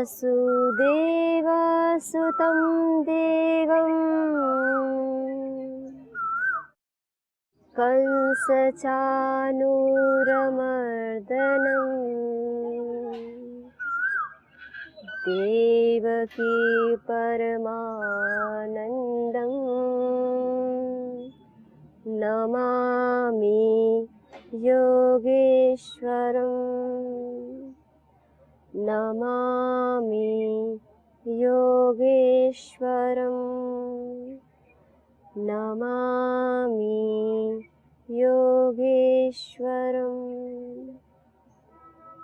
वसुदेवसुतं देवम् कंसचानूरमर्दनम् देवकी परमानन्दम् नमामि योगेश्वरम् नमामि योगेश्वरम् नमामि योगेश्वरम्।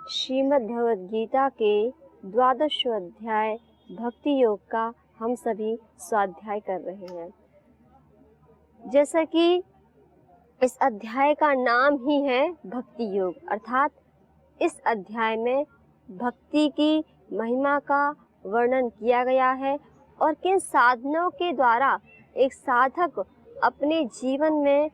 श्रीमद् भगवद गीता के 12वें अध्याय भक्ति योग का हम सभी स्वाध्याय कर रहे हैं। जैसा कि इस अध्याय का नाम ही है भक्ति योग, अर्थात इस अध्याय में भक्ति की महिमा का वर्णन किया गया है और किन साधनों के द्वारा एक साधक अपने जीवन में,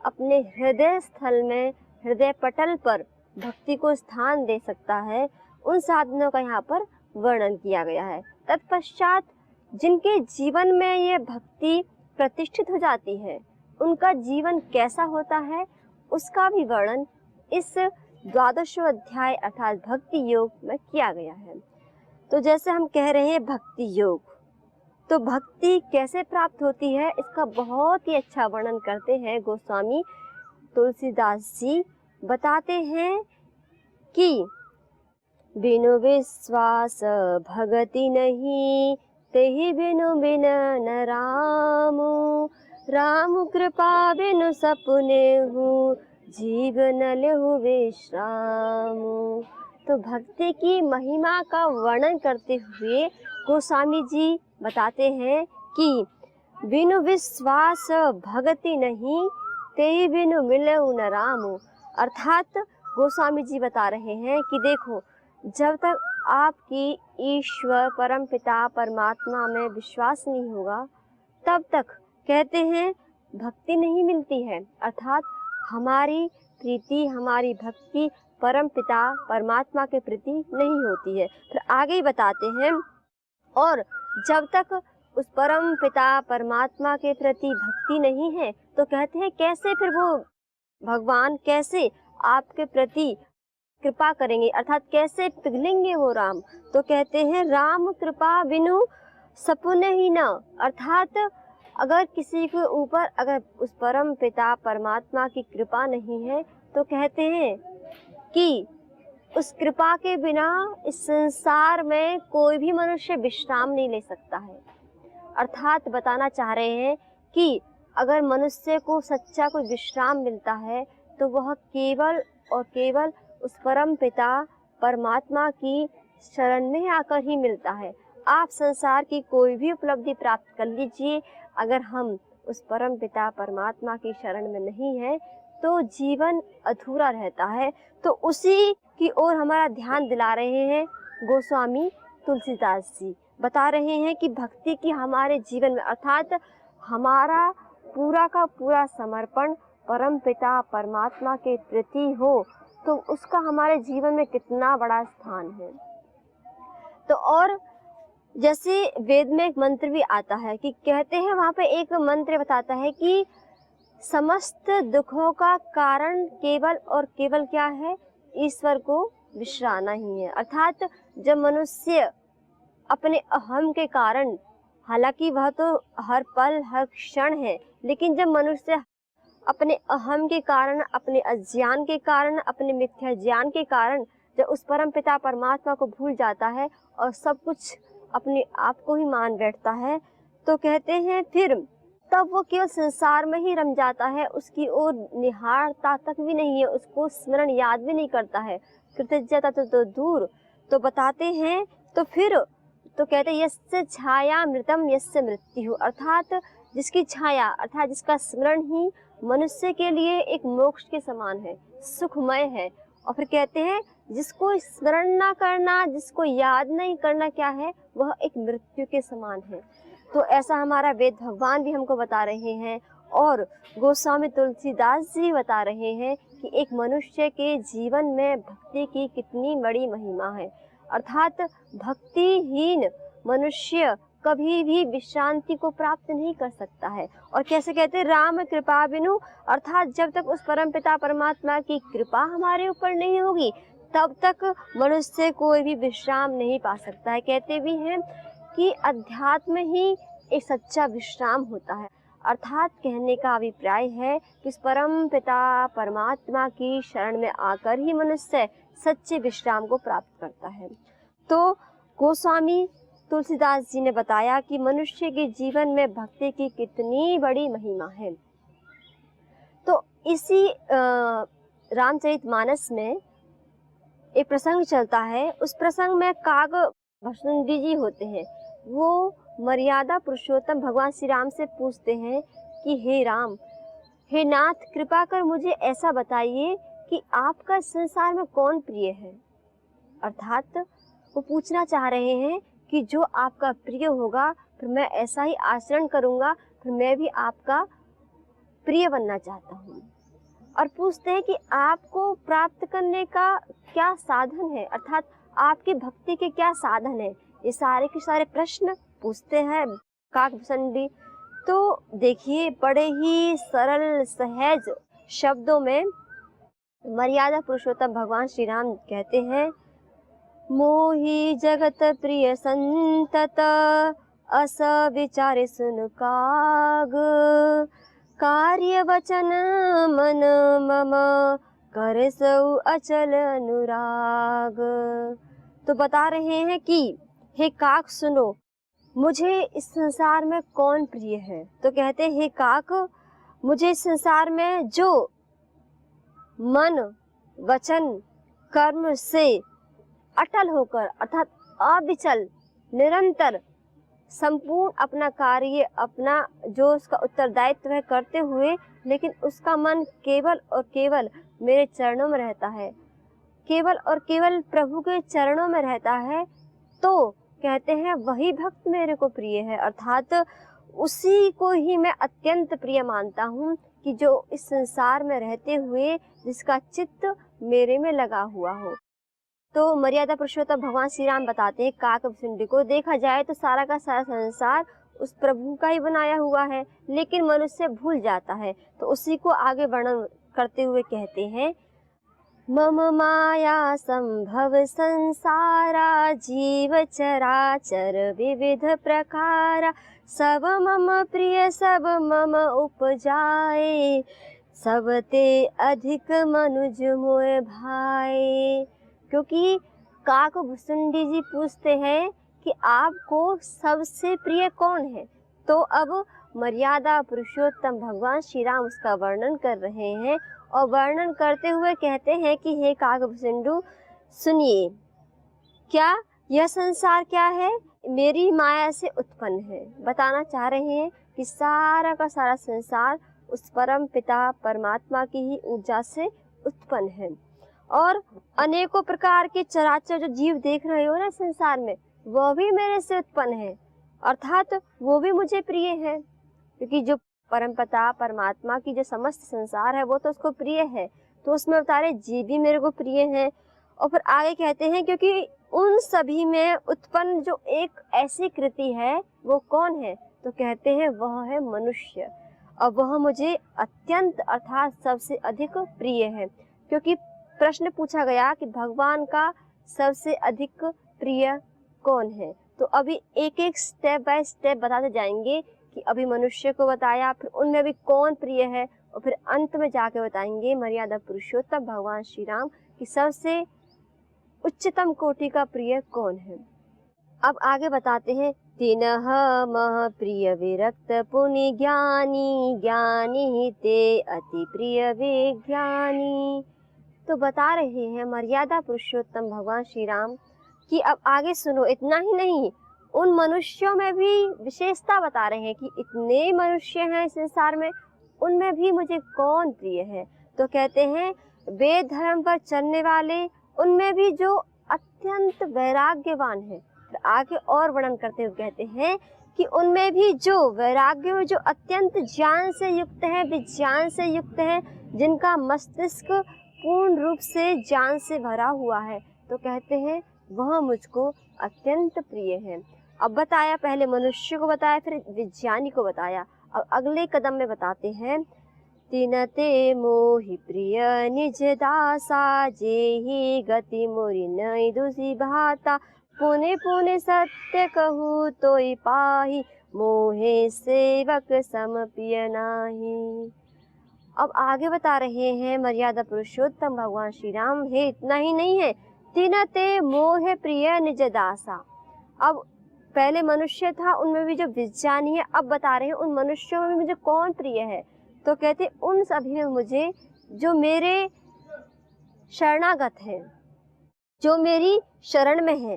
अपने हृदय स्थल में, हृदय पटल पर भक्ति को स्थान दे सकता है, उन साधनों का यहाँ पर वर्णन किया गया है। तत्पश्चात जिनके जीवन में ये भक्ति प्रतिष्ठित हो जाती है, उनका जीवन कैसा होता है, उसका भी वर्णन इस 12वें अध्याय अर्थात भक्ति योग में किया गया है। तो जैसे हम कह रहे हैं भक्ति योग, तो भक्ति कैसे प्राप्त होती है, इसका बहुत ही अच्छा वर्णन करते हैं गोस्वामी तुलसीदास जी। बताते हैं कि बिनु विश्वास भगति नहीं, तेहि बिनु बिन न रामु, राम कृपा बिनु सपुने हूँ, जीव न लेहु विश्रामु। तो भक्ति की महिमा का वर्णन करते हुए गोस्वामी जी बताते हैं कि बिनु विश्वास भगति नहीं, तेहि बिनु मिलहु न रामु। अर्थात गोस्वामी जी बता रहे हैं कि देखो, जब तक आपकी ईश्वर परमपिता परमात्मा में विश्वास नहीं होगा, तब तक कहते हैं भक्ति नहीं मिलती है। अर्थात हमारी प्रीति, हमारी भक्ति परमपिता परमात्मा के प्रति नहीं होती है। फिर आगे ही बताते हैं, और जब तक उस परम पिता परमात्मा के प्रति भक्ति नहीं है, तो कहते हैं कैसे फिर वो भगवान कैसे आपके प्रति कृपा करेंगे, अर्थात कैसे पिघलेंगे वो राम। तो कहते हैं राम कृपा बिनु सपुने ही न। अर्थात अगर किसी के ऊपर अगर उस परम पिता परमात्मा की कृपा नहीं है, तो कहते हैं कि उस कृपा के बिना इस संसार में कोई भी मनुष्य विश्राम नहीं ले सकता है। अर्थात बताना चाह रहे हैं कि अगर मनुष्य को सच्चा कोई विश्राम मिलता है, तो वह केवल और केवल उस परम पिता परमात्मा की शरण में आकर ही मिलता है। आप संसार की कोई भी उपलब्धि प्राप्त कर लीजिए, अगर हम उस परम पिता परमात्मा की शरण में नहीं है, तो जीवन अधूरा रहता है। तो उसी की ओर हमारा ध्यान दिला रहे हैं गोस्वामी तुलसीदास जी। बता रहे हैं कि भक्ति की हमारे जीवन में, अर्थात हमारा पूरा का पूरा समर्पण परम पिता परमात्मा के प्रति हो, तो उसका हमारे जीवन में कितना बड़ा स्थान है। तो और जैसे वेद में एक मंत्र भी आता है कि कहते हैं, वहाँ पे एक मंत्र बताता है कि समस्त दुखों का कारण केवल और केवल क्या है, ईश्वर को विसराना ही है। अर्थात जब मनुष्य अपने अहम के कारण, हालांकि वह तो हर पल हर क्षण है, लेकिन जब मनुष्य अपने अहम के कारण, अपने अज्ञान के कारण, अपने मिथ्या ज्ञान के कारण जब उस परम पिता परमात्मा को भूल जाता है और सब कुछ अपने आप को ही मान बैठता है, तो कहते हैं फिर तब वो केवल संसार में ही रम जाता है, उसकी ओर निहारता तक भी नहीं है, उसको स्मरण याद भी नहीं करता है, कृतज्ञता तो दूर। तो बताते हैं, तो फिर तो कहते हैं यस्य छाया मृतम यस्य मृत्यु। अर्थात जिसकी छाया अर्थात जिसका स्मरण ही मनुष्य के लिए एक मोक्ष के समान है, सुखमय है। और फिर कहते हैं जिसको स्मरण ना करना, जिसको याद नहीं करना क्या है, वह एक मृत्यु के समान है। तो ऐसा हमारा वेद भगवान भी हमको बता रहे हैं और गोस्वामी तुलसीदास जी बता रहे हैं कि एक मनुष्य के जीवन में भक्ति की कितनी बड़ी महिमा है। अर्थात भक्तिहीन मनुष्य कभी भी विश्रांति को प्राप्त नहीं कर सकता है। और कैसे कहते हैं, राम कृपा बिनु, अर्थात जब तक उस परमपिता परमात्मा की कृपा हमारे ऊपर नहीं होगी तब तक मनुष्य कोई भी विश्राम नहीं पा सकता है। कहते भी हैं कि अध्यात्म ही एक सच्चा विश्राम होता है। अर्थात कहने का अभिप्राय है कि इस परम पिता परमात्मा की शरण में आकर ही मनुष्य सच्चे विश्राम को प्राप्त करता है। तो गोस्वामी तुलसीदास जी ने बताया कि मनुष्य के जीवन में भक्ति की कितनी बड़ी महिमा है। तो इसी रामचरितमानस में एक प्रसंग चलता है। उस प्रसंग में काग भुसुंडी जी होते हैं। वो मर्यादा पुरुषोत्तम भगवान श्री राम से पूछते हैं कि हे राम, हे नाथ, कृपा कर मुझे ऐसा बताइए कि आपका संसार में कौन प्रिय है। अर्थात वो पूछना चाह रहे हैं कि जो आपका प्रिय होगा फिर मैं ऐसा ही आचरण करूँगा, फिर मैं भी आपका प्रिय बनना चाहता हूँ। और पूछते हैं कि आपको प्राप्त करने का क्या साधन है, अर्थात आपकी भक्ति के क्या साधन है। ये सारे के सारे प्रश्न पूछते हैं काकभुसुंडी। तो देखिए, बड़े ही सरल सहज शब्दों में मर्यादा पुरुषोत्तम भगवान श्री राम कहते हैं, मोहि जगत प्रिय संतत अस विचारे सुन काग, कार्य वचन मन मम करे सौ अचल अनुराग। तो बता रहे हैं कि हे काक सुनो, मुझे इस संसार में कौन प्रिय है। तो कहते हैं, हे काक, मुझे इस संसार में जो मन वचन कर्म से अटल होकर, अर्थात अविचल निरंतर संपूर्ण अपना कार्य, अपना जो उसका उत्तरदायित्व है करते हुए, लेकिन उसका मन केवल और केवल मेरे चरणों में रहता है, केवल और केवल प्रभु के चरणों में रहता है, तो कहते हैं वही भक्त मेरे को प्रिय है। अर्थात उसी को ही मैं अत्यंत प्रिय मानता हूँ कि जो इस संसार में रहते हुए जिसका चित्त मेरे में लगा हुआ हो। तो मर्यादा पुरुषोत्तम भगवान श्री राम बताते हैं काकभुसुंडी को, देखा जाए तो सारा का सारा संसार उस प्रभु का ही बनाया हुआ है, लेकिन मनुष्य भूल जाता है। तो उसी को आगे वर्णन करते हुए कहते हैं, मम माया संभव संसारा जीव चराचर विविध प्रकारा, सब मम प्रिय सब मम उपजाए, सब ते अधिक मनुज मोय भाई। क्योंकि काकभुसुंडी जी पूछते हैं कि आपको सबसे प्रिय कौन है। तो अब मर्यादा पुरुषोत्तम भगवान श्री राम उसका वर्णन कर रहे हैं और वर्णन करते हुए कहते हैं कि हे काकभुसुंडी, सुनिए, क्या यह संसार क्या है, मेरी माया से उत्पन्न है। बताना चाह रहे हैं कि सारा का सारा संसार उस परम पिता परमात्मा की ही ऊर्जा से उत्पन्न है। और अनेकों प्रकार के चराचर जो जीव देख रहे हो ना संसार में, वह भी मेरे से उत्पन्न है, अर्थात वो भी मुझे प्रिय है। क्योंकि जो परमपिता परमात्मा की जो समस्त संसार है वो तो उसको प्रिय है, तो उसमें बता रहे जीव भी मेरे को प्रिय हैं। और फिर आगे कहते हैं, क्योंकि उन सभी में उत्पन्न जो एक ऐसी कृति है वो कौन है, तो कहते हैं वह है मनुष्य, और वह मुझे अत्यंत अर्थात सबसे अधिक प्रिय है। क्योंकि प्रश्न पूछा गया कि भगवान का सबसे अधिक प्रिय कौन है। तो अभी एक एक स्टेप बाय स्टेप बताते जाएंगे कि अभी मनुष्य को बताया, फिर उनमें भी कौन प्रिय है, और फिर अंत में जाके बताएंगे मर्यादा पुरुषोत्तम भगवान श्री राम की सबसे उच्चतम कोटि का प्रिय कौन है। अब आगे बताते हैं, तिनः मह प्रिय विरक्त पुनि ज्ञानी, ज्ञानी ते अति प्रिय विज्ञानी। तो बता रहे हैं मर्यादा पुरुषोत्तम भगवान श्री राम कि अब आगे सुनो, इतना ही नहीं, उन मनुष्यों में भी विशेषता बता रहे हैं कि इतने मनुष्य हैं इस संसार में, उनमें भी मुझे कौन प्रिय है। तो कहते हैं वेद धर्म पर चलने वाले, उनमें भी जो अत्यंत वैराग्यवान है। तो आगे और वर्णन करते हुए कहते हैं कि उनमें भी जो वैराग्य, जो अत्यंत ज्ञान से युक्त है, विज्ञान से युक्त है, जिनका मस्तिष्क पूर्ण रूप से ज्ञान से भरा हुआ है। तो कहते हैं वह मुझको अत्यंत प्रिय है। अब बताया, पहले मनुष्य को बताया, फिर विज्ञानी को बताया। अब अगले कदम में बताते हैं, तिनते मोहि प्रिय निज दासा, जेहि गति मोरि नई दुसी भाता, पुनि पुनि सत्य कहूँ तोइ पाहि, मोहे सेवक सम प्रिय नाहि। अब आगे बता रहे हैं मर्यादा पुरुषोत्तम भगवान श्री राम, हे इतना ही नहीं है, तिनते मोह प्रिय निज दासा। अब पहले मनुष्य था, उनमें भी जो विज्ञानी है, अब बता रहे हैं उन मनुष्यों में मुझे कौन प्रिय है। तो कहते उन सभी में मुझे जो मेरे शरणागत है, जो मेरी शरण में है,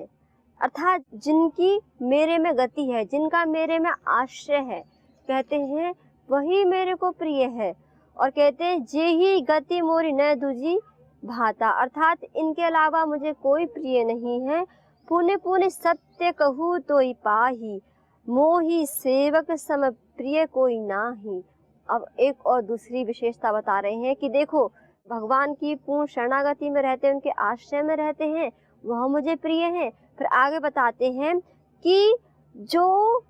अर्थात जिनकी मेरे में गति है, जिनका मेरे में आश्रय है, कहते हैं वही मेरे को प्रिय है। और कहते हैं जे ही गति मोरी न दूजी भाता, अर्थात इनके अलावा मुझे कोई प्रिय नहीं है। पुण्य पुण्य सत्य कहूँ तोइ पाही, मोही सेवक सम प्रिय कोई नाही। अब एक और दूसरी विशेषता बता रहे हैं कि देखो, भगवान की पूर्ण शरणागति में रहते हैं, उनके आश्रय में रहते हैं, वह मुझे प्रिय है। फिर आगे बताते हैं कि जो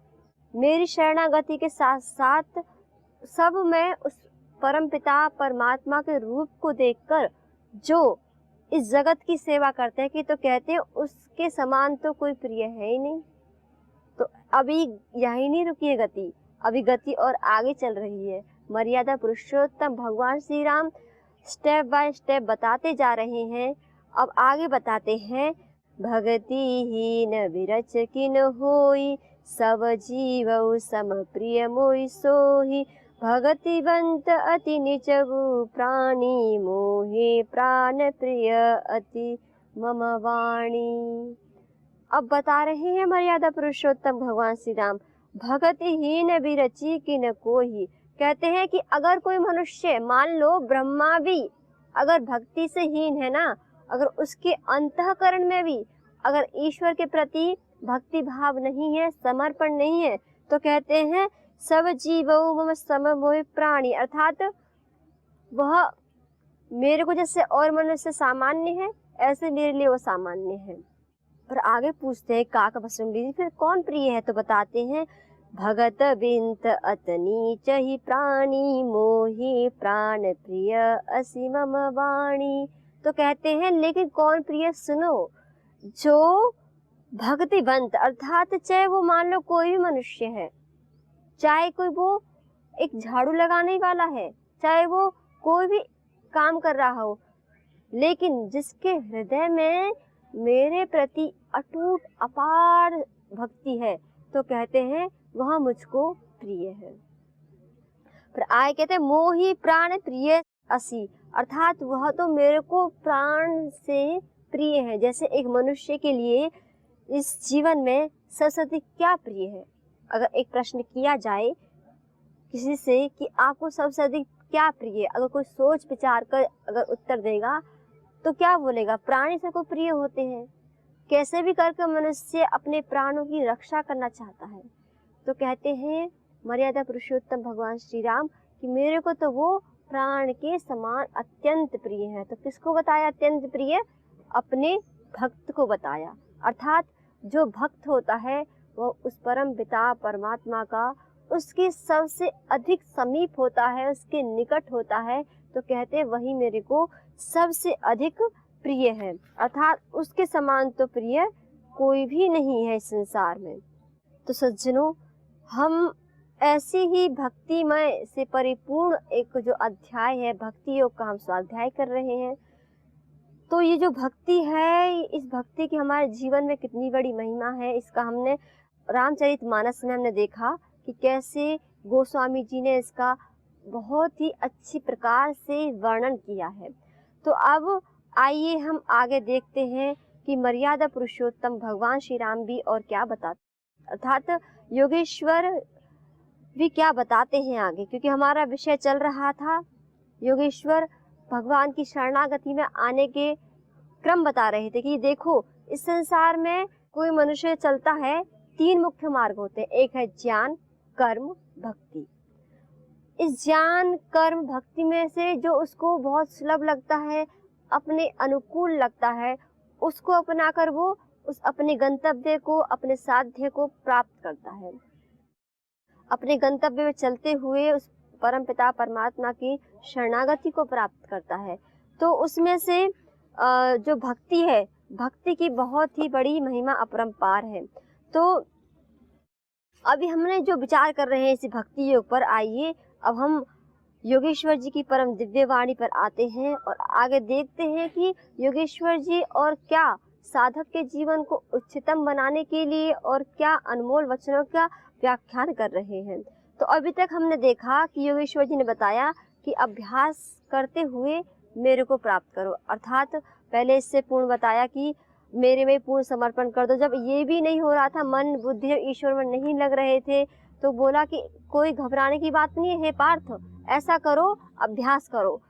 मेरी शरणागति के साथ साथ सब में उस परम पिता परमात्मा के रूप को देखकर जो इस जगत की सेवा करते हैं, कि तो कहते हैं उसके समान तो कोई प्रिय है ही नहीं। तो अभी यही नहीं रुकी है गति, अभी गति और आगे चल रही है। मर्यादा पुरुषोत्तम भगवान Shri Ram step by step बताते जा रहे हैं। अब आगे बताते हैं, भगति हीन विरच किन होई, सब जीव सम प्रिय मोहि सोहि, भगतिवंत अति निचगु प्राणी, मोहे प्राण प्रिय अति मम वाणी। अब बता रहे हैं मर्यादा पुरुषोत्तम भगवान श्री राम, भगति हीन विरची किन कोहि। कहते हैं कि अगर कोई मनुष्य, मान लो ब्रह्मा भी अगर भक्ति से हीन है ना, अगर उसके अंतःकरण में भी अगर ईश्वर के प्रति भक्ति भाव नहीं है, समर्पण नहीं है, तो कहते हैं सब जीवो मम सम मोहि प्राणी, अर्थात वह मेरे को जैसे और मनुष्य सामान्य है, ऐसे मेरे लिए वो सामान्य है। पर आगे पूछते हैं काक भसुंडी फिर कौन प्रिय है, तो बताते हैं, भगत बिंत अतनी चही प्राणी, मोहि प्राण प्रिय असि मम वाणी। तो कहते हैं लेकिन कौन प्रिय, सुनो, जो भक्तिवंत, अर्थात चाहे वो मान लो कोई भी मनुष्य है, चाहे कोई वो एक झाड़ू लगाने वाला है, चाहे वो कोई भी काम कर रहा हो, लेकिन जिसके हृदय में मेरे प्रति अटूट अपार भक्ति है, तो कहते हैं वह मुझको प्रिय है। फिर आए कहते हैं मोहि प्राण प्रिय असि, अर्थात वह तो मेरे को प्राण से प्रिय है। जैसे एक मनुष्य के लिए इस जीवन में सबसे अधिक क्या प्रिय है, अगर एक प्रश्न किया जाए किसी से कि आपको सबसे अधिक क्या प्रिय है, अगर कोई सोच विचार कर अगर उत्तर देगा तो क्या बोलेगा, प्राणी सबको प्रिय होते हैं। कैसे भी करके मनुष्य अपने प्राणों की रक्षा करना चाहता है। तो कहते हैं मर्यादा पुरुषोत्तम भगवान श्री राम कि मेरे को तो वो प्राण के समान अत्यंत प्रिय है। तो किसको बताया अत्यंत प्रिय, अपने भक्त को बताया। अर्थात जो भक्त होता है वो उस परम पिता परमात्मा का उसके सबसे अधिक समीप होता है, उसके निकट होता है, तो कहते हैं वही मेरे को सबसे अधिक प्रिय है। अर्थात उसके समान तो प्रिय कोई भी नहीं है इस संसार में। तो सज्जनों, हम ऐसी ही भक्तिमय से परिपूर्ण एक जो अध्याय है भक्ति योग का हम स्वाध्याय कर रहे हैं। तो ये जो भक्ति है, इस भक्ति की हमारे जीवन में कितनी बड़ी महिमा है, इसका हमने रामचरितमानस में हमने देखा कि कैसे गोस्वामी जी ने इसका बहुत ही अच्छी प्रकार से वर्णन किया है। तो अब आइए हम आगे देखते हैं कि मर्यादा पुरुषोत्तम भगवान श्री राम भी और क्या बताते, अर्थात योगेश्वर भी क्या बताते हैं आगे, क्योंकि हमारा विषय चल रहा था योगेश्वर भगवान की शरणागति में आने के क्रम बता रहे थे कि देखो इस संसार में कोई मनुष्य चलता है, तीन मुख्य मार्ग होते हैं, एक है ज्ञान, कर्म, भक्ति। इस ज्ञान कर्म भक्ति में से जो उसको बहुत सुलभ लगता है, अपने अनुकूल लगता है, उसको अपनाकर वो उस अपने गंतव्य को, अपने साध्य को प्राप्त करता है। अपने गंतव्य में चलते हुए उस परमपिता परमात्मा की शरणागति को प्राप्त करता है। तो उसमें से जो भक्ति है, भक्ति की बहुत ही बड़ी महिमा अपरंपार है। तो अभी हमने जो विचार कर रहे हैं इस भक्ति योग पर, आइए अब हम योगेश्वर जी की परम दिव्य वाणी पर आते हैं और आगे देखते हैं कि योगेश्वर जी और क्या साधक के जीवन को उच्चतम बनाने के लिए और क्या अनमोल वचनों का व्याख्यान कर रहे हैं। तो अभी तक हमने देखा कि योगेश्वर जी ने बताया कि अभ्यास करते हुए मेरे को प्राप्त करो, अर्थात पहले इससे पूर्ण बताया कि मेरे में पूर्ण समर्पण कर दो। जब ये भी नहीं हो रहा था, मन बुद्धि और ईश्वर में नहीं लग रहे थे, तो बोला कि कोई घबराने की बात नहीं है पार्थ, ऐसा करो, अभ्यास करो।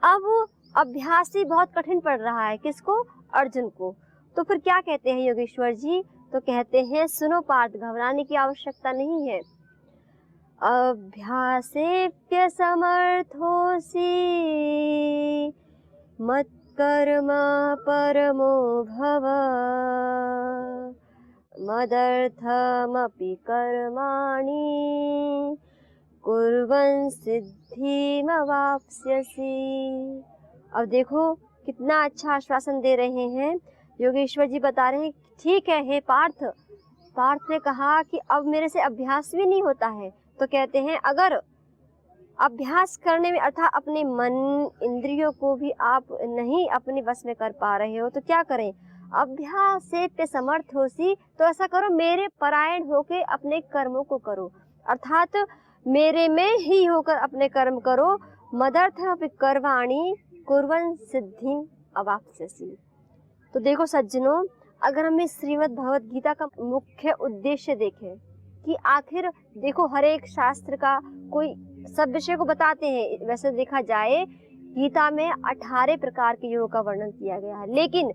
अब अभ्यास ही बहुत कठिन पड़ रहा है, किसको? अर्जुन को। तो फिर क्या कहते हैं योगेश्वर जी? तो कहते हैं सुनो पार्थ, घबराने की आवश्यकता नहीं है। अभ्यासेप्य समर्थोसि मत्कर्म परमो भव मदर्थमपि कर्माणि कुर्वन् सिद्धिमवाप्स्यसि। अब देखो कितना अच्छा आश्वासन दे रहे हैं योगेश्वर जी। बता रहे हैं ठीक है हे पार्थ। पार्थ ने कहा कि अब मेरे से अभ्यास भी नहीं होता है, तो कहते हैं अगर अभ्यास करने में अर्थात अपने मन इंद्रियों को भी आप नहीं अपने बस में कर पा रहे हो, तो क्या करें? अभ्यास पे समर्थ होसी, तो ऐसा करो मेरे परायण होके अपने कर्मों को करो, अर्थात मेरे में ही होकर अपने कर्म करो। मदर्थमपि कर्माणि कुर्वन् सिद्धिं अवाप्स्यसि। तो देखो सज्जनों, अगर हम इस श्रीमद् भगवद गीता का मुख्य उद्देश्य देखें कि आखिर देखो हर एक शास्त्र का कोई सब विषय को बताते हैं। वैसे देखा जाए गीता में 18 प्रकार के योग का वर्णन किया गया है, लेकिन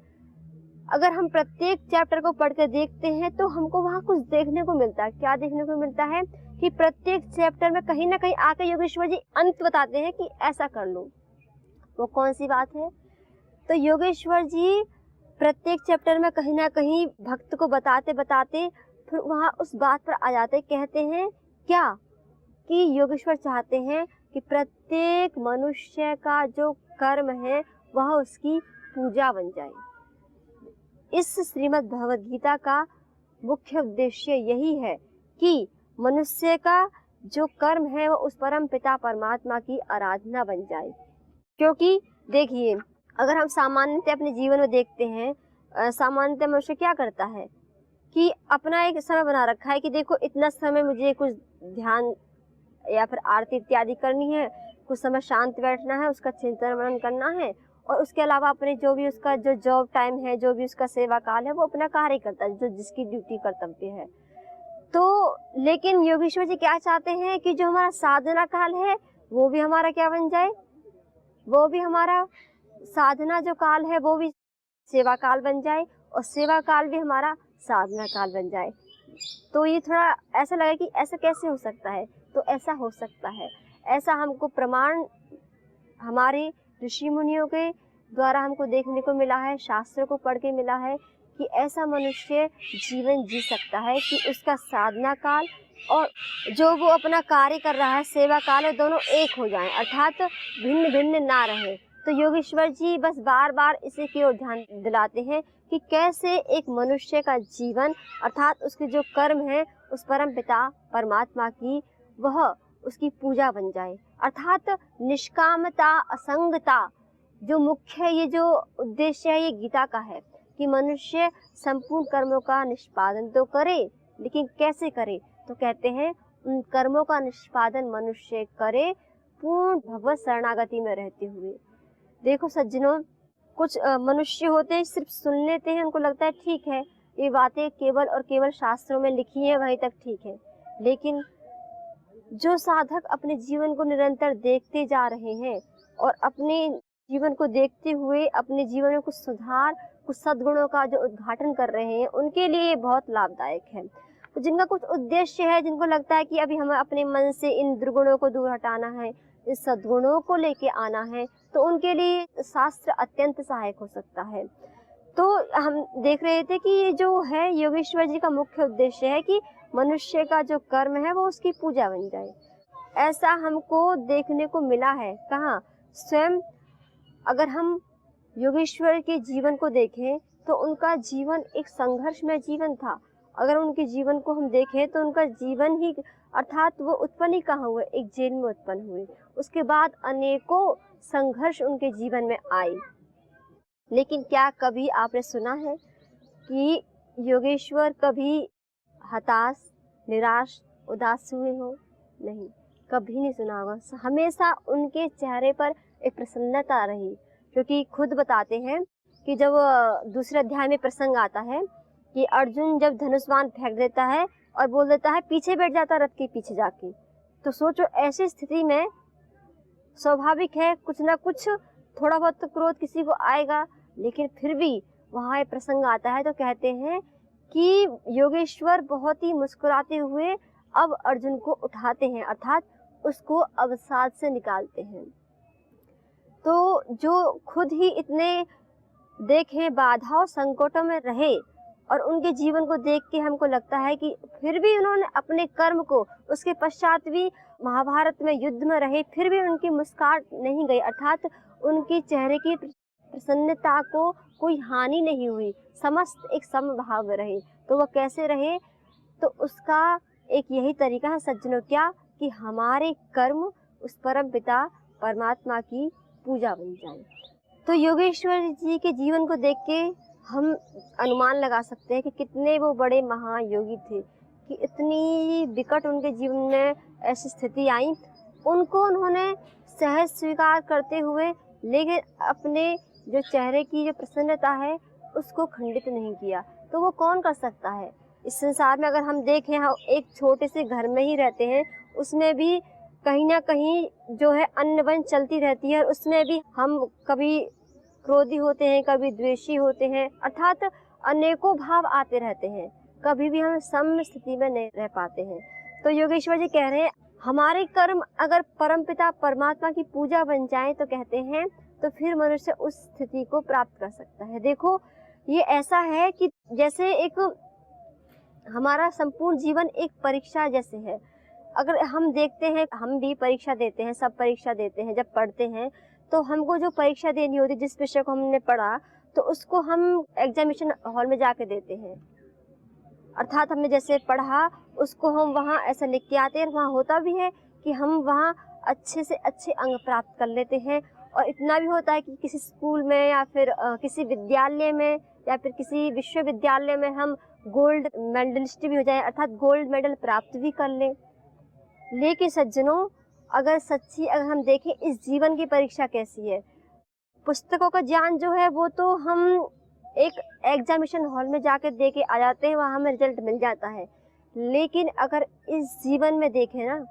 अगर हम प्रत्येक चैप्टर को पढ़ कर देखते हैं तो हमको वहाँ कुछ देखने को मिलता है। क्या देखने को मिलता है? कि प्रत्येक चैप्टर में कहीं ना कहीं आकर योगेश्वर जी अंत बताते हैं कि ऐसा कर लो। वो कौन सी बात है? तो योगेश्वर जी प्रत्येक चैप्टर में कहीं ना कहीं भक्त को बताते बताते फिर वहाँ उस बात पर आ जाते, कहते हैं क्या कि योगेश्वर चाहते हैं कि प्रत्येक मनुष्य का जो कर्म है वह उसकी पूजा बन जाए। इस श्रीमद् भगवद गीता का मुख्य उद्देश्य यही है कि मनुष्य का जो कर्म है वो उस परम पिता परमात्मा की आराधना बन जाए। क्योंकि देखिए, अगर हम सामान्यतः अपने जीवन में देखते हैं, सामान्यतः मनुष्य क्या करता है कि अपना एक समय बना रखा है कि देखो इतना समय मुझे कुछ ध्यान या फिर आरती इत्यादि करनी है, कुछ समय शांत बैठना है, उसका चिंतन मनन करना है, और उसके अलावा अपने जो भी उसका जो जॉब टाइम है, जो भी उसका सेवा काल है, वो अपना कार्य करता है, जो जिसकी ड्यूटी कर्तव्य है। तो लेकिन योगेश्वर जी क्या चाहते हैं कि जो हमारा साधना काल है वो भी हमारा क्या बन जाए? वो भी हमारा साधना जो काल है वो भी सेवा काल बन जाए, और सेवा काल भी हमारा साधना काल बन जाए। तो ये थोड़ा ऐसा लगा कि ऐसा कैसे हो सकता है? तो ऐसा हो सकता है। ऐसा हमको प्रमाण हमारे ऋषि मुनियों के द्वारा हमको देखने को मिला है, शास्त्रों को पढ़ के मिला है कि ऐसा मनुष्य जीवन जी सकता है कि उसका साधना काल और जो वो अपना कार्य कर रहा है सेवा काल, दोनों एक हो जाएं, अर्थात भिन्न भिन्न ना रहे। तो योगेश्वर जी बस बार बार इसी की ओर ध्यान दिलाते हैं कि कैसे एक मनुष्य का जीवन अर्थात उसके जो कर्म है उस परम पिता परमात्मा की वह उसकी पूजा बन जाए, अर्थात निष्कामता असंगता जो मुख्य ये जो उद्देश्य है ये गीता का है कि मनुष्य संपूर्ण कर्मों का निष्पादन तो करे, लेकिन कैसे करे? तो कहते हैं उन कर्मों का निष्पादन मनुष्य करे पूर्ण भगवत शरणागति में रहते हुए। देखो सज्जनों, कुछ मनुष्य होते हैं सिर्फ सुन लेते हैं, उनको लगता है ठीक है ये बातें केवल और केवल शास्त्रों में लिखी है वहीं तक ठीक है, लेकिन जो साधक अपने जीवन को निरंतर देखते जा रहे हैं और अपने जीवन को देखते हुए अपने जीवन में कुछ सुधार, कुछ सद्गुणों का जो उद्घाटन कर रहे हैं, उनके लिए बहुत लाभदायक है। तो जिनका कुछ उद्देश्य है, जिनको लगता है कि अभी हमें अपने मन से इन दुर्गुणों को दूर हटाना है, इस सद्गुणों को लेके आना है, तो उनके लिए शास्त्र अत्यंत सहायक हो सकता है। तो हम देख रहे थे कि ये जो है योगेश्वर जी का मुख्य उद्देश्य है कि मनुष्य का जो कर्म है वो उसकी पूजा बन जाए। ऐसा हमको देखने को मिला है। कहाँ? स्वयं अगर हम योगेश्वर के जीवन को देखें तो उनका जीवन एक संघर्षमय जीवन था। अगर उनके जीवन को हम देखें तो उनका जीवन ही, अर्थात वो उत्पन्न ही कहाँ हुए? एक जेल में उत्पन्न हुए। उसके बाद अनेकों संघर्ष उनके जीवन में आए। लेकिन क्या कभी आपने सुना है कि योगेश्वर कभी हताश, निराश, उदास हुए हो? नहीं, कभी नहीं सुना होगा। हमेशा उनके चेहरे पर एक प्रसन्नता रही, क्योंकि खुद बताते हैं कि जब दूसरे अध्याय में प्रसंग आता है कि अर्जुन जब धनुष बाण फेंक देता है और बोल देता है पीछे बैठ जाता रथ के पीछे जाके, तो सोचो ऐसी स्थिति में स्वाभाविक है कुछ ना कुछ थोड़ा बहुत तो क्रोध किसी को आएगा, लेकिन फिर भी वहाँ एक प्रसंग आता है तो कहते हैं कि योगेश्वर बहुत ही मुस्कुराते हुए अब अर्जुन को उठाते हैं, अर्थात उसको अवसाद से निकालते हैं। तो जो खुद ही इतने देखें बाधाओं संकटों में रहे और उनके जीवन को देख के हमको लगता है कि फिर भी उन्होंने अपने कर्म को, उसके पश्चात भी महाभारत में युद्ध में रहे, फिर भी उनकी मुस्कान नहीं गई, अर्थात उनके चेहरे की प्रसन्नता को कोई हानि नहीं हुई, समस्त एक समभाव में रहे। तो वह कैसे रहे? तो उसका एक यही तरीका है सज्जनों, क्या कि हमारे कर्म उस परम पिता परमात्मा की पूजा बन जाए। तो योगेश्वर जी के जीवन को देख के हम अनुमान लगा सकते हैं कि कितने वो बड़े महायोगी थे, कि इतनी विकट उनके जीवन में ऐसी स्थिति आई, उनको उन्होंने सहज स्वीकार करते हुए, लेकिन अपने जो चेहरे की जो प्रसन्नता है उसको खंडित नहीं किया। तो वो कौन कर सकता है? इस संसार में अगर हम देखें, हम एक छोटे से घर में ही रहते हैं, उसमें भी कहीं ना कहीं जो है अन्न वन चलती रहती है, और उसमें भी हम कभी क्रोधी होते हैं, कभी द्वेषी होते हैं, अर्थात अनेकों भाव आते रहते हैं, कभी भी हम सम स्थिति में नहीं रह पाते हैं। तो योगेश्वर जी कह रहे हैं हमारे कर्म अगर परमपिता परमात्मा की पूजा बन जाए तो कहते हैं तो फिर मनुष्य उस स्थिति को प्राप्त कर सकता है। देखो ये ऐसा है कि जैसे एक हमारा संपूर्ण जीवन एक परीक्षा जैसे है। अगर हम देखते हैं, हम भी परीक्षा देते हैं, सब परीक्षा देते हैं, जब पढ़ते हैं तो हमको जो परीक्षा देनी होती है, जिस विषय को हमने पढ़ा तो उसको हम एग्जामिनेशन हॉल में जाके देते हैं, अर्थात हमने जैसे पढ़ा उसको हम वहाँ ऐसा लिख के आते हैं। वहाँ होता भी है कि हम वहाँ अच्छे से अच्छे अंक प्राप्त कर लेते हैं, और इतना भी होता है कि किसी स्कूल में या फिर किसी विद्यालय में या फिर किसी विश्वविद्यालय में हम गोल्ड मेडलिस्ट भी हो जाए, अर्थात गोल्ड मेडल प्राप्त भी कर लें। लेकिन सज्जनों अगर हम देखें इस जीवन की परीक्षा कैसी है, पुस्तकों का ज्ञान जो है वो तो हम एक एग्जामिनेशन हॉल में जाकर दे के आ जाते हैं, वहाँ हमें रिजल्ट मिल जाता है। लेकिन अगर इस जीवन में देखें ना,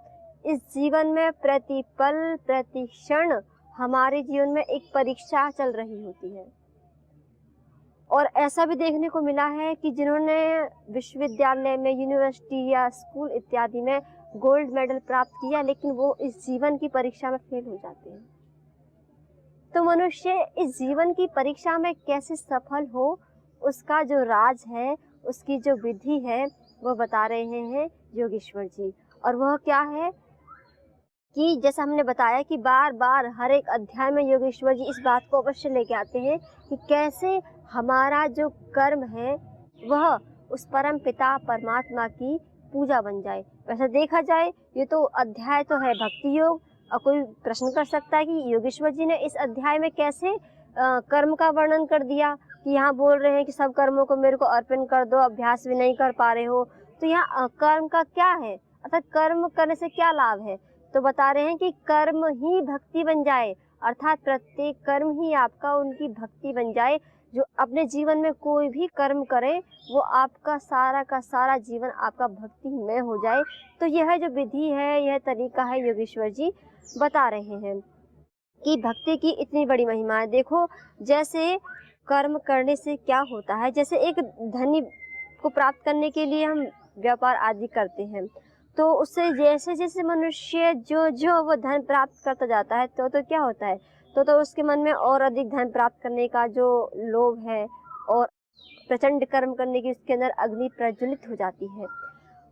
इस जीवन में प्रतिपल प्रति क्षण हमारे जीवन में एक परीक्षा चल रही होती है। और ऐसा भी देखने को मिला है कि जिन्होंने विश्वविद्यालय में, यूनिवर्सिटी या स्कूल इत्यादि में गोल्ड मेडल प्राप्त किया, लेकिन वो इस जीवन की परीक्षा में फेल हो जाते हैं। तो मनुष्य इस जीवन की परीक्षा में कैसे सफल हो, उसका जो राज है, उसकी जो विधि है, वो बता रहे हैं योगेश्वर जी। और वह क्या है कि जैसा हमने बताया कि बार बार हर एक अध्याय में योगेश्वर जी इस बात को अवश्य लेके आते हैं कि कैसे हमारा जो कर्म है वह उस परम पिता परमात्मा की पूजा बन जाए। वैसे देखा जाए ये तो अध्याय तो है भक्ति योग, और कोई प्रश्न कर सकता है कि योगेश्वर जी ने इस अध्याय में कैसे कर्म का वर्णन कर दिया, कि यहाँ बोल रहे हैं कि सब कर्मों को मेरे को अर्पण कर दो, अभ्यास भी नहीं कर पा रहे हो, तो यहाँ कर्म का क्या है, अर्थात कर्म करने से क्या लाभ है? तो बता रहे हैं कि कर्म ही भक्ति बन जाए, अर्थात प्रत्येक कर्म ही आपका उनकी भक्ति बन जाए। जो अपने जीवन में कोई भी कर्म करे वो आपका सारा का सारा जीवन आपका भक्तिमय हो जाए। तो यह जो विधि है, यह तरीका है, योगेश्वर जी बता रहे हैं कि भक्ति की इतनी बड़ी महिमा है। देखो जैसे कर्म करने से क्या होता है, जैसे एक धनी को प्राप्त करने के लिए हम व्यापार आदि करते हैं, तो उससे जैसे जैसे मनुष्य जो वो धन प्राप्त करता जाता है तो क्या होता है, तो उसके मन में और अधिक धन प्राप्त करने का जो लोभ है और प्रचंड कर्म करने की उसके अंदर अग्नि प्रज्वलित हो जाती है।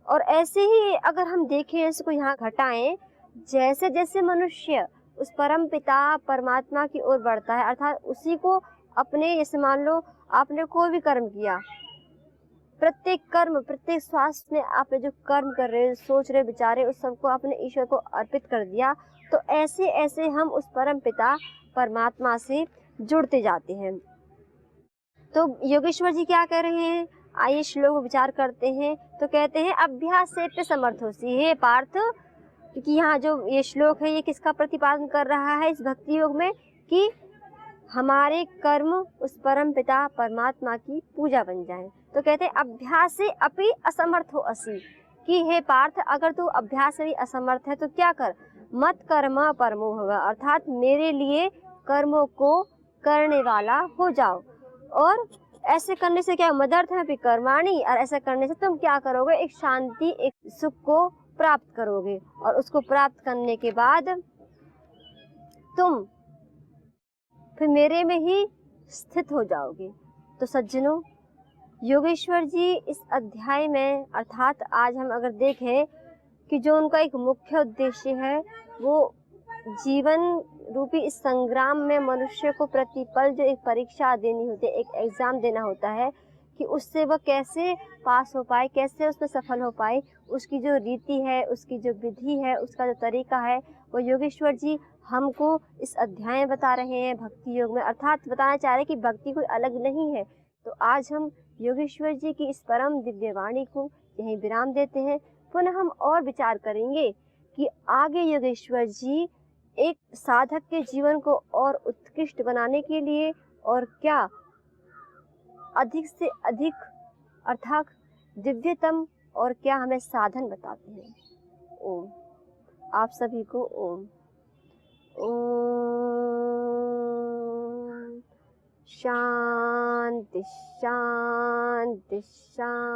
और ऐसे ही अगर हम देखें इसको यहाँ घटाएं, जैसे जैसे मनुष्य उस परम पिता परमात्मा की ओर बढ़ता है, अर्थात उसी को अपने, जैसे मान लो आपने कोई भी कर्म किया, प्रत्येक कर्म, प्रत्येक श्वास में आपने जो कर्म कर रहे हो, सोच रहे, विचार रहे, उस सबको आपने ईश्वर को अर्पित कर दिया, तो ऐसे ऐसे हम उस परम पिता परमात्मा से जुड़ते जाते हैं। तो योगेश्वर जी क्या कह रहे हैं, आइए श्लोक विचार करते हैं। तो कहते हैं अभ्यास से समर्थोसी, हे पार्थ, क्योंकि यहाँ जो ये श्लोक है ये किसका प्रतिपादन कर रहा है इस भक्ति योग में, कि हमारे कर्म उस परम पिता परमात्मा की पूजा बन जाएं। तो कहते हैं अभ्यास से अपि असमर्थ हो असि, कि हे पार्थ अगर तू अभ्यास से भी असमर्थ है तो क्या कर, मत कर्म परमो भव, अर्थात मेरे लिए कर्मों को करने वाला हो जाओ। और ऐसे करने से क्या, मदर्थ है भी कर्माणी, और ऐसा करने से तुम क्या करोगे, एक शांति, एक सुख को प्राप्त करोगे, और उसको प्राप्त करने के बाद तुम फिर मेरे में ही स्थित हो जाओगे। तो सज्जनों, योगेश्वर जी इस अध्याय में, अर्थात आज हम अगर देखें कि जो उनका एक मुख्य उद्देश्य है, वो जीवन रूपी इस संग्राम में मनुष्य को प्रतिपल जो एक परीक्षा देनी होती है, एक एग्ज़ाम देना होता है, कि उससे वह कैसे पास हो पाए, कैसे उसमें सफल हो पाए, उसकी जो रीति है, उसकी जो विधि है, उसका जो तरीका है, वो योगेश्वर जी हमको इस अध्याय में बता रहे हैं भक्ति योग में, अर्थात बताना चाह रहे हैं कि भक्ति कोई अलग नहीं है। तो आज हम योगेश्वर जी की इस परम दिव्य वाणी को यहीं विराम देते हैं। पुनः हम और विचार करेंगे कि आगे योगेश्वर जी एक साधक के जीवन को और उत्कृष्ट बनाने के लिए और क्या अधिक से अधिक, अर्थात दिव्यतम, और क्या हमें साधन बताते हैं। ओम। आप सभी को ओम। ओम शांति शांति शांति।